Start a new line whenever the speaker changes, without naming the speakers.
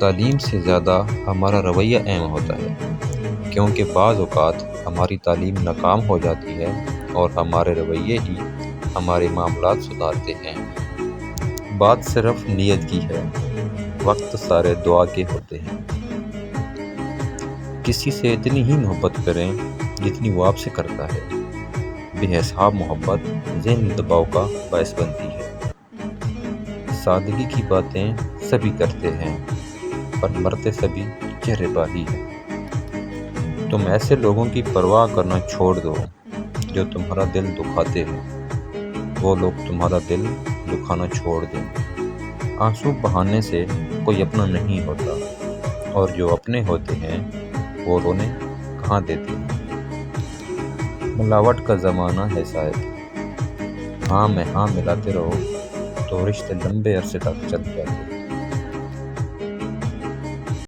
تعلیم سے زیادہ ہمارا رویہ اہم ہوتا ہے، کیونکہ بعض اوقات ہماری تعلیم ناکام ہو جاتی ہے اور ہمارے رویے ہی ہمارے معاملات سدھارتے ہیں۔ بات صرف نیت کی ہے، وقت سارے دعا کے ہوتے ہیں۔ کسی سے اتنی ہی محبت کریں جتنی وہ آپ سے کرتا ہے۔ بے حساب محبت ذہنی دباؤ کا باعث بنتی ہے۔ سادگی کی باتیں سبھی کرتے ہیں، پر مرتے سبھی چہرے پا ہی ہیں۔ تم ایسے لوگوں کی پرواہ کرنا چھوڑ دو جو تمہارا دل دکھاتے ہیں، وہ لوگ تمہارا دل دکھانا چھوڑ دیں۔ آنسو بہانے سے کوئی اپنا نہیں ہوتا، اور جو اپنے ہوتے ہیں وہ رونے کہاں دیتے ہیں۔ ملاوٹ کا زمانہ ہے شاید، ہاں میں ہاں ملاتے رہو تو رشتے لمبے عرصے تک چل جاتے ہیں۔